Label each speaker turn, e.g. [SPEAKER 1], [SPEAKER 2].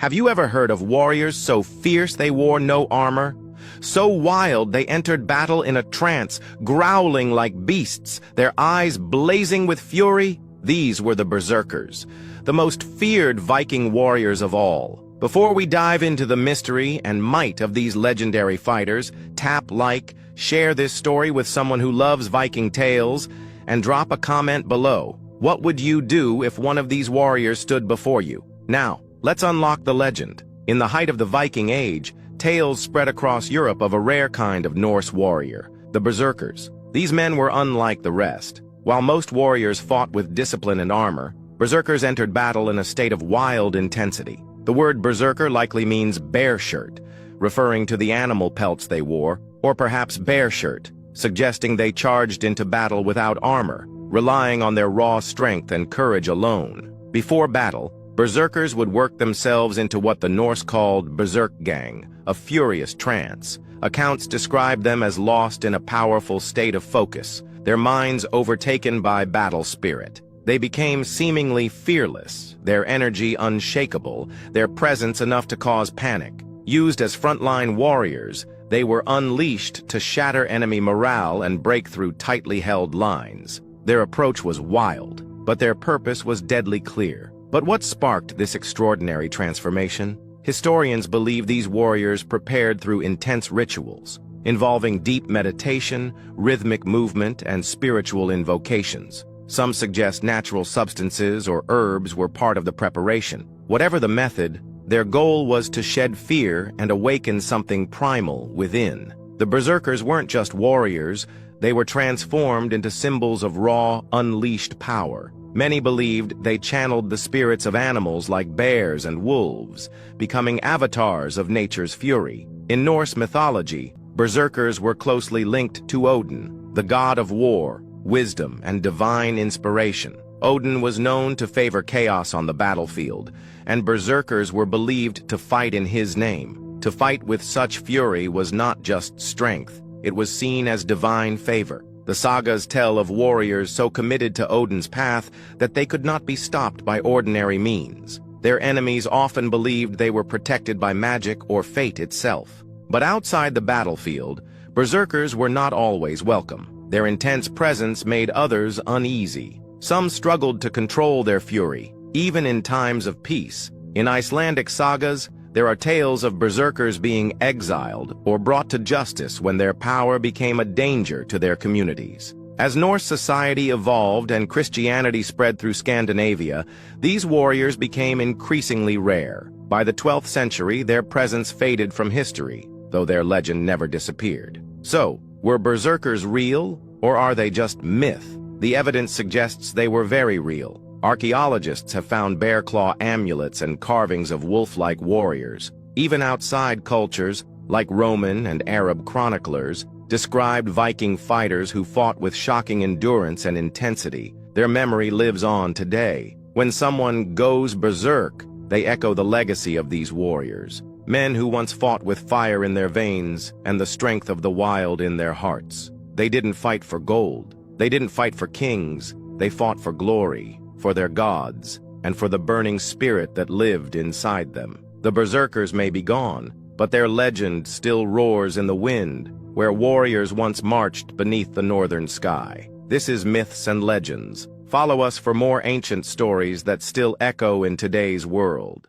[SPEAKER 1] Have you ever heard of warriors so fierce they wore no armor? So wild they entered battle in a trance, growling like beasts, their eyes blazing with fury? These were the Berserkers, the most feared Viking warriors of all. Before we dive into the mystery and might of these legendary fighters, tap like, share this story with someone who loves Viking tales, and drop a comment below. What would you do if one of these warriors stood before you? Now, let's unlock the legend. In the height of the Viking Age, tales spread across Europe of a rare kind of Norse warrior, the Berserkers. These men were unlike the rest. While most warriors fought with discipline and armor, Berserkers entered battle in a state of wild intensity. The word Berserker likely means bear shirt, referring to the animal pelts they wore, or perhaps bear shirt, suggesting they charged into battle without armor, relying on their raw strength and courage alone. Before battle, Berserkers would work themselves into what the Norse called Berserkgang, a furious trance. Accounts describe them as lost in a powerful state of focus, their minds overtaken by battle spirit. They became seemingly fearless, their energy unshakable, their presence enough to cause panic. Used as frontline warriors, they were unleashed to shatter enemy morale and break through tightly held lines. Their approach was wild, but their purpose was deadly clear. But what sparked this extraordinary transformation? Historians believe these warriors prepared through intense rituals, involving deep meditation, rhythmic movement, and spiritual invocations. Some suggest natural substances or herbs were part of the preparation. Whatever the method, their goal was to shed fear and awaken something primal within. The Berserkers weren't just warriors, they were transformed into symbols of raw, unleashed power. Many believed they channeled the spirits of animals like bears and wolves, becoming avatars of nature's fury. In Norse mythology, Berserkers were closely linked to Odin, the god of war, wisdom, and divine inspiration. Odin was known to favor chaos on the battlefield, and Berserkers were believed to fight in his name. To fight with such fury was not just strength, it was seen as divine favor. The sagas tell of warriors so committed to Odin's path that they could not be stopped by ordinary means. Their enemies often believed they were protected by magic or fate itself. But outside the battlefield, Berserkers were not always welcome. Their intense presence made others uneasy. Some struggled to control their fury, even in times of peace. In Icelandic sagas, there are tales of Berserkers being exiled or brought to justice when their power became a danger to their communities. As Norse society evolved and Christianity spread through Scandinavia, these warriors became increasingly rare. By the 12th century, their presence faded from history, though their legend never disappeared. So, were Berserkers real, or are they just myth? The evidence suggests they were very real. Archaeologists have found bear claw amulets and carvings of wolf-like warriors. Even outside cultures, like Roman and Arab chroniclers, described Viking fighters who fought with shocking endurance and intensity. Their memory lives on today. When someone goes berserk, they echo the legacy of these warriors. Men who once fought with fire in their veins and the strength of the wild in their hearts. They didn't fight for gold. They didn't fight for kings. They fought for glory, for their gods, and for the burning spirit that lived inside them. The Berserkers may be gone, but their legend still roars in the wind, where warriors once marched beneath the northern sky. This is Myths and Legends. Follow us for more ancient stories that still echo in today's world.